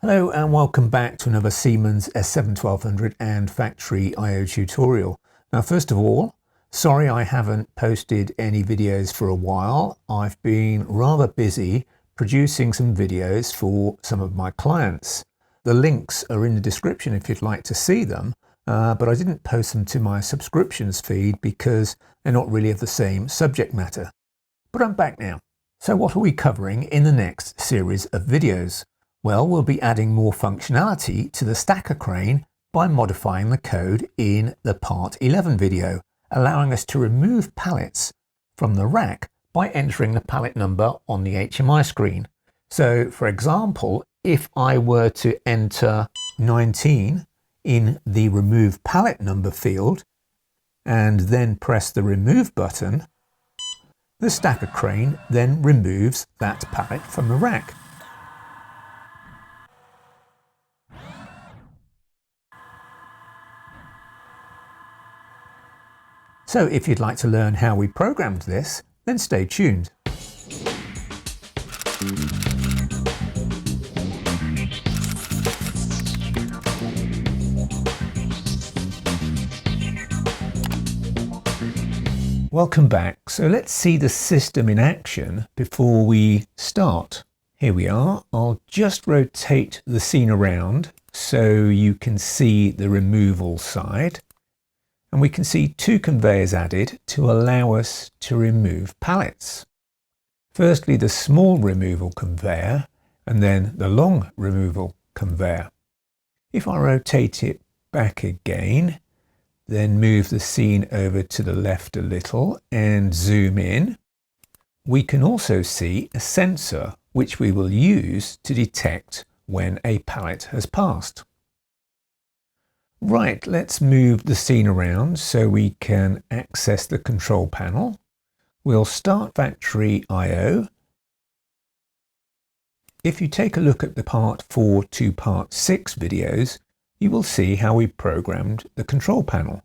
Hello and welcome back to another Siemens S7-1200 and FactoryI tutorial. Now first of all, sorry I haven't posted any videos for a while. I've been rather busy producing some videos for some of my clients. The links are in the description if you'd like to see them, but I didn't post them to my subscriptions feed because they're not really of the same subject matter. But I'm back now. So what are we covering in the next series of videos? Well, we'll be adding more functionality to the stacker crane by modifying the code in the Part 11 video, allowing us to remove pallets from the rack by entering the pallet number on the HMI screen. So, for example, if I were to enter 19 in the Remove Pallet Number field and then press the Remove button, the stacker crane then removes that pallet from the rack. So if you'd like to learn how we programmed this, then stay tuned. Welcome back. So let's see the system in action before we start. Here we are. I'll just rotate the scene around so you can see the removal side. And we can see two conveyors added to allow us to remove pallets. Firstly, the small removal conveyor and then the long removal conveyor. If I rotate it back again, then move the scene over to the left a little and zoom in, we can also see a sensor which we will use to detect when a pallet has passed. Right, let's move the scene around so we can access the control panel. We'll start FactoryIO. If you take a look at the Part 4 to Part 6 videos, you will see how we programmed the control panel.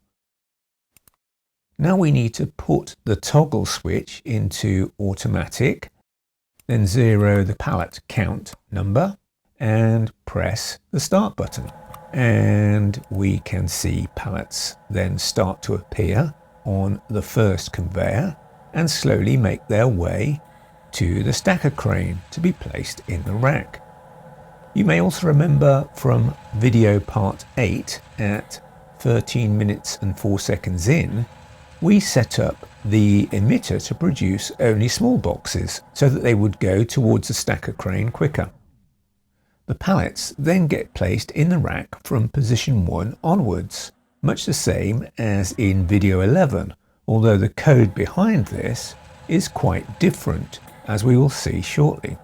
Now we need to put the toggle switch into automatic, then zero the pallet count number and press the start button. And we can see pallets then start to appear on the first conveyor and slowly make their way to the stacker crane to be placed in the rack. You may also remember from video part 8 at 13 minutes and 4 seconds in, we set up the emitter to produce only small boxes so that they would go towards the stacker crane quicker. The pallets then get placed in the rack from position 1 onwards, much the same as in video 11, although the code behind this is quite different, as we will see shortly.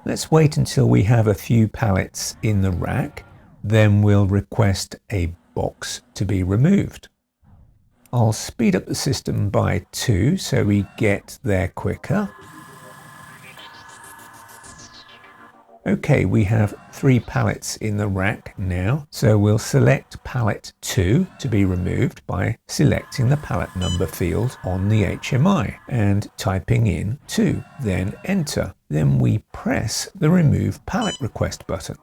Let's wait until we have a few pallets in the rack, then we'll request a box to be removed. I'll speed up the system by 2 so we get there quicker. Okay, we have 3 pallets in the rack now, so we'll select pallet 2 to be removed by selecting the pallet number field on the HMI and typing in 2, then enter. Then we press the Remove Pallet Request button.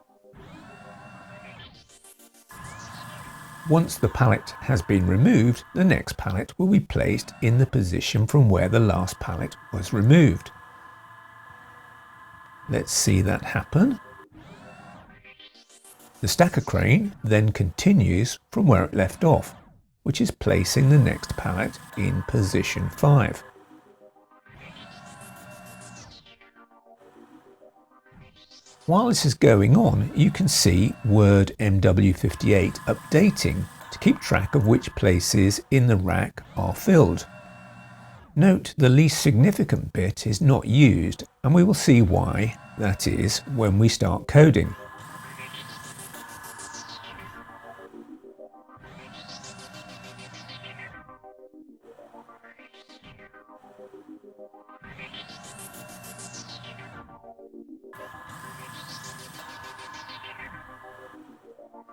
Once the pallet has been removed, the next pallet will be placed in the position from where the last pallet was removed. Let's see that happen. The stacker crane then continues from where it left off, which is placing the next pallet in position 5. While this is going on, you can see Word MW58 updating to keep track of which places in the rack are filled. Note the least significant bit is not used, and we will see why that is when we start coding.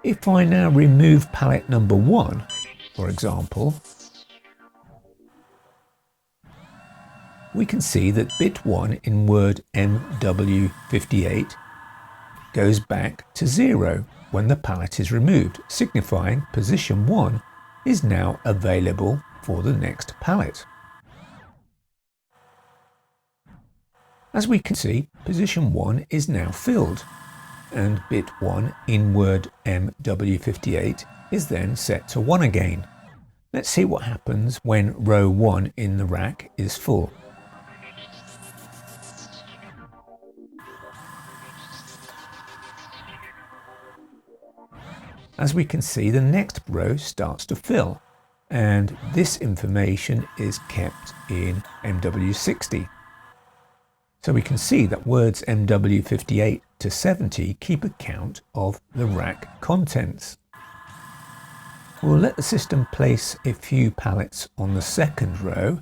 If I now remove pallet number 1, for example, we can see that bit 1 in Word MW58 goes back to 0 when the pallet is removed, signifying position 1 is now available for the next pallet. As we can see, position 1 is now filled, and bit 1 in word MW58 is then set to 1 again. Let's see what happens when row 1 in the rack is full. As we can see, the next row starts to fill, and this information is kept in MW60. So we can see that words MW58 to 70 keep account of the rack contents. We'll let the system place a few pallets on the second row,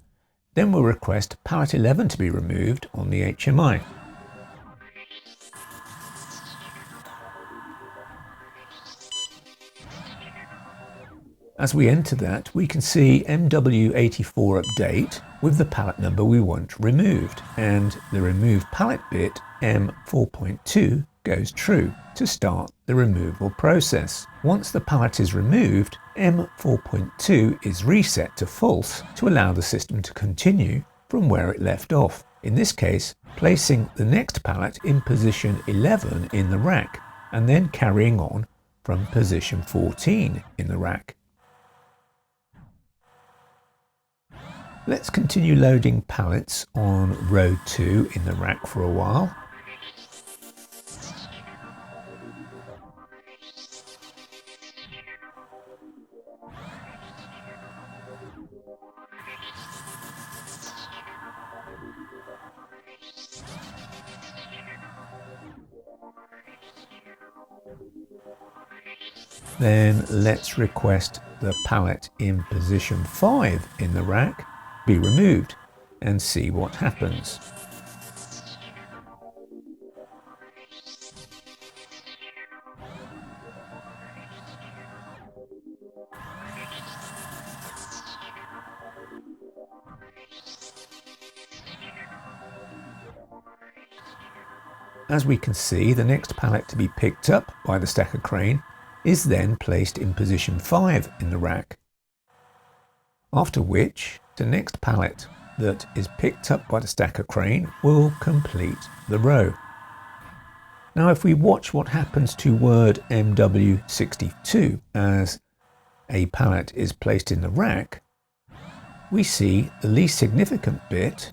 then we'll request pallet 11 to be removed on the HMI. As we enter that, we can see MW84 update with the pallet number we want removed, and the remove pallet bit M4.2 goes true to start the removal process. Once the pallet is removed, M4.2 is reset to false to allow the system to continue from where it left off. In this case, placing the next pallet in position 11 in the rack, and then carrying on from position 14 in the rack. Let's continue loading pallets on row 2 in the rack for a while. Then let's request the pallet in position 5 in the rack be removed and see what happens. As we can see, the next pallet to be picked up by the stacker crane is then placed in position 5 in the rack, after which the next pallet that is picked up by the stacker crane will complete the row. Now if we watch what happens to word MW62 as a pallet is placed in the rack, we see the least significant bit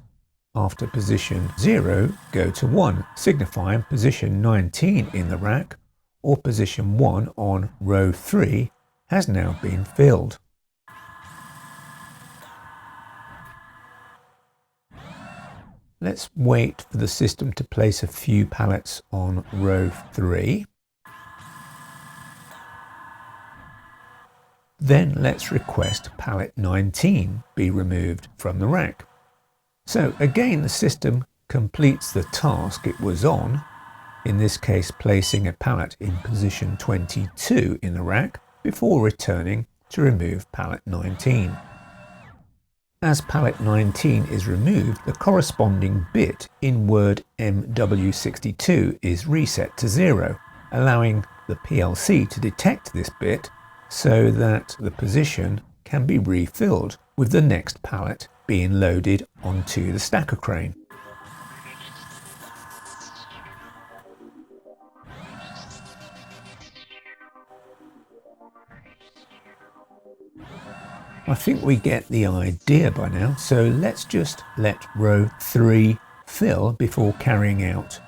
after position 0 go to 1, signifying position 19 in the rack, or position 1 on row 3 has now been filled. Let's wait for the system to place a few pallets on row 3. Then let's request pallet 19 be removed from the rack. So again, the system completes the task it was on, in this case placing a pallet in position 22 in the rack before returning to remove pallet 19. As pallet 19 is removed, the corresponding bit in word MW62 is reset to 0, allowing the PLC to detect this bit so that the position can be refilled with the next pallet being loaded onto the stacker crane. I think we get the idea by now, so let's just let row 3 fill before carrying out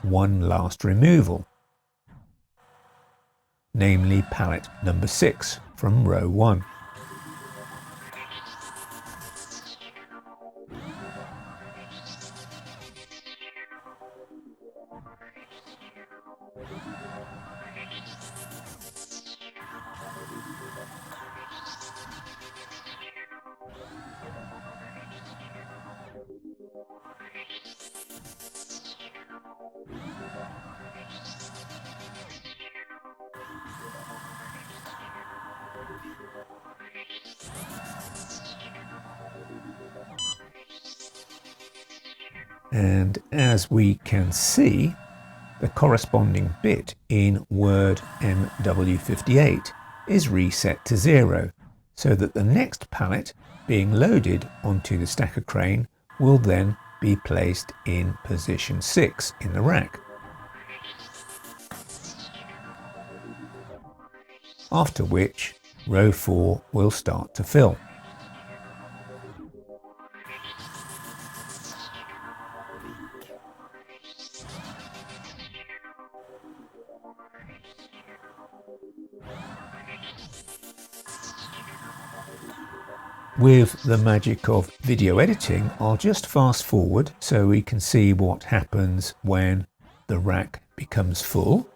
one last removal, namely pallet number 6 from row 1. And as we can see, the corresponding bit in word MW58 is reset to 0, so that the next pallet being loaded onto the stacker crane will then be placed in position 6 in the rack. After which, row 4 will start to fill. With the magic of video editing, I'll just fast forward so we can see what happens when the rack becomes full.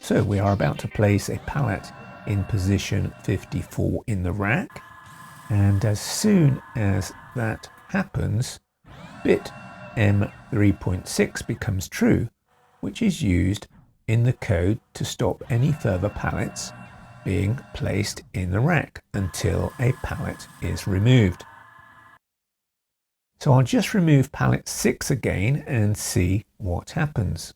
So we are about to place a pallet in position 54 in the rack, and as soon as that happens, bit M3.6 becomes true, which is used in the code to stop any further pallets being placed in the rack until a pallet is removed. So I'll just remove pallet 6 again and see what happens.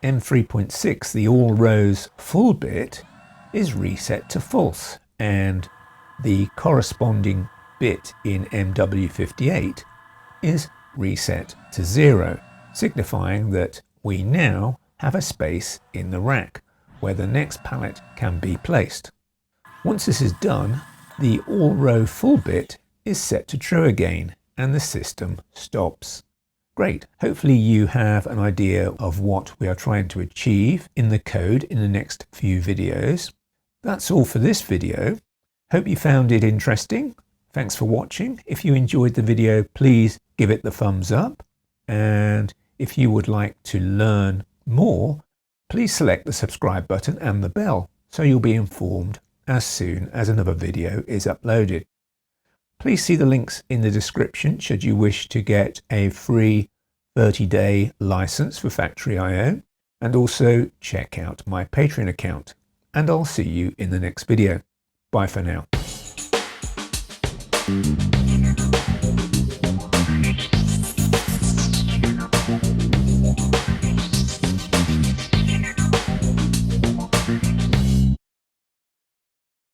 M3.6, the all rows full bit, is reset to false, and the corresponding bit in MW58 is reset to 0, signifying that we now have a space in the rack where the next pallet can be placed. Once this is done, the all row full bit is set to true again and the system stops. Great, hopefully you have an idea of what we are trying to achieve in the code in the next few videos. That's all for this video. Hope you found it interesting. Thanks for watching. If you enjoyed the video, please give it the thumbs up. And if you would like to learn more, please select the subscribe button and the bell so you'll be informed as soon as another video is uploaded. Please see the links in the description should you wish to get a free 30-day license for FactoryIO, and also check out my Patreon account. And I'll see you in the next video. Bye for now.